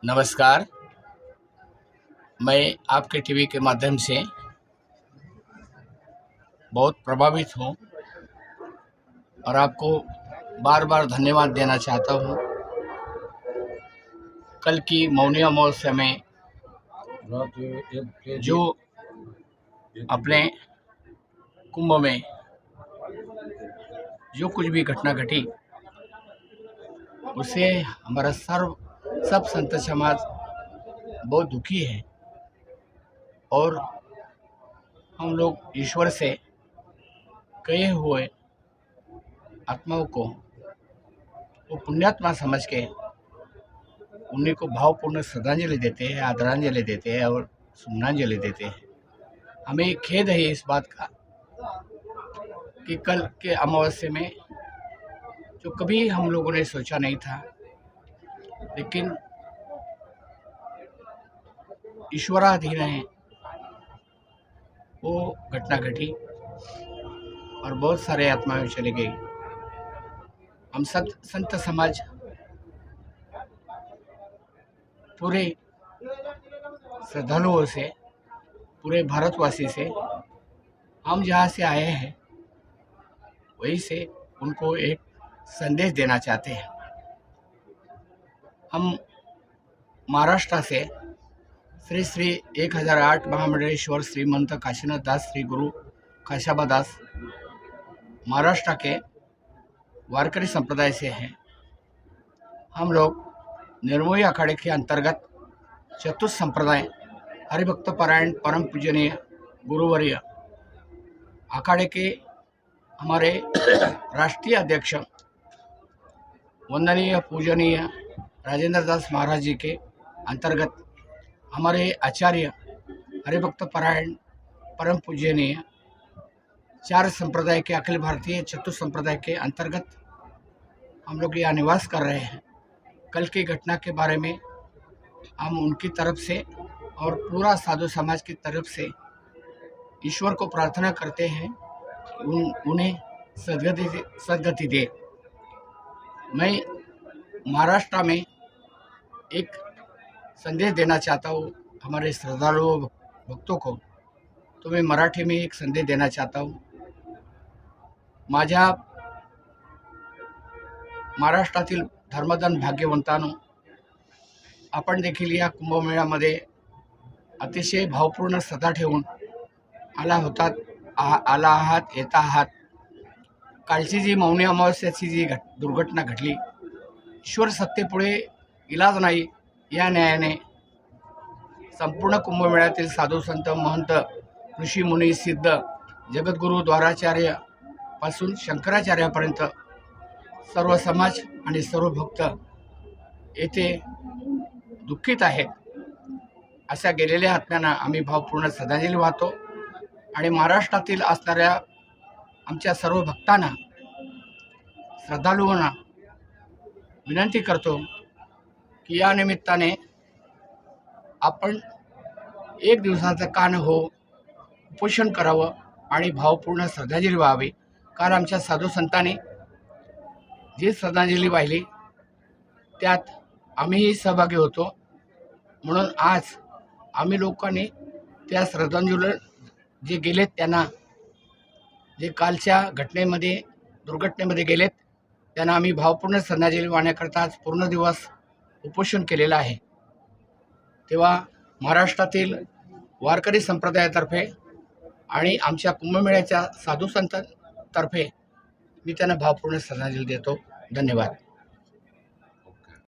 नमस्कार। मैं आपके टीवी के माध्यम से बहुत प्रभावित हूँ और आपको बार बार धन्यवाद देना चाहता हूँ। कल की मौनी अमावस्या में जो अपने कुंभ में जो कुछ भी घटना घटी उससे हमारा सब संत समाज बहुत दुखी है और हम लोग ईश्वर से कहे हुए आत्माओं को वो पुण्यात्मा समझ के उन्हीं को भावपूर्ण श्रद्धांजलि देते हैं, आदरांजलि देते हैं और सुमनांजलि देते हैं। हमें खेद है इस बात का कि कल के अमावस्या में जो कभी हम लोगों ने सोचा नहीं था, लेकिन ईश्वराधीन है वो घटना घटी और बहुत सारे आत्माएं चली गई। हम संत समाज पूरे श्रद्धालुओं से, पूरे भारतवासी से, हम जहाँ से आए हैं वहीं से उनको एक संदेश देना चाहते हैं। हम महाराष्ट्र से श्री श्री 1008 महामंडलेश्वर श्रीमंत काशीनाथ दास श्री गुरु काशाबा दास महाराष्ट्र के वारकरी संप्रदाय से हैं। हम लोग निर्मोही अखाड़े के अंतर्गत चतुर्थ संप्रदाय हरिभक्त पारायण परम पूजनीय गुरुवर्य अखाड़े के हमारे राष्ट्रीय अध्यक्ष वंदनीय पूजनीय राजेंद्र दास महाराज जी के अंतर्गत हमारे आचार्य हरिभक्त पारायण परम पूजनीय चार संप्रदाय के अखिल भारतीय चतुर्थ संप्रदाय के अंतर्गत हम लोग यहाँ निवास कर रहे हैं। कल की घटना के बारे में हम उनकी तरफ से और पूरा साधु समाज की तरफ से ईश्वर को प्रार्थना करते हैं कि उन्हें सद्गति दे। मैं महाराष्ट्र में एक संदेश देना चाहता हूँ हमारे श्रद्धालु भक्तों को, तो मैं मराठी में एक संदेश देना चाहता हूँ। माझ्या महाराष्ट्रातील धर्मदान भाग्यवंतांनो, आपण देखील या कुंभमेळ्यामध्ये अतिशय भावपूर्ण श्रद्धा ठेवून आला आहात, येत आहात। कालची जी मौनी अमावस्याची जी दुर्घटना घडली, ईश्वर सत्तेपुढे इलाज नाही या न्यायाने संपूर्ण कुंभमेळ्यातील साधू संत महंत ऋषी मुनी सिद्ध जगद्गुरु द्वाराचार्य पासून शंकराचार्यापर्यंत सर्व समाज आणि सर्व भक्त येथे दुःखित आहेत। अशा गेलेल्या आत्म्यांना आम्ही भावपूर्ण श्रद्धांजली वाहतो आणि महाराष्ट्रातील असणाऱ्या आमच्या सर्व भक्तांना, श्रद्धालुओंना विनंती करतो की या निमित्ताने आपण एक दिवसाचं कान हो उपोषण करावं आणि भावपूर्ण श्रद्धांजली व्हावी। काल आमच्या साधू संतांनी जी श्रद्धांजली वाहिली त्यात आम्हीही सहभागी होतो, म्हणून आज आम्ही लोकांनी त्या श्रद्धांजली जे गेलेत त्यांना, जे कालच्या दुर्घटनेमध्ये गेलेत त्यांना आम्ही भावपूर्ण श्रद्धांजली वाहण्याकरता आज पूर्ण दिवस उपोषण केलेलं आहे। तेव्हा महाराष्ट्रातील वारकरी संप्रदायातर्फे आणि आमच्या कुंभमेळ्याच्या साधू संतांतर्फे मी त्यांना भावपूर्ण श्रद्धांजली देतो। धन्यवाद।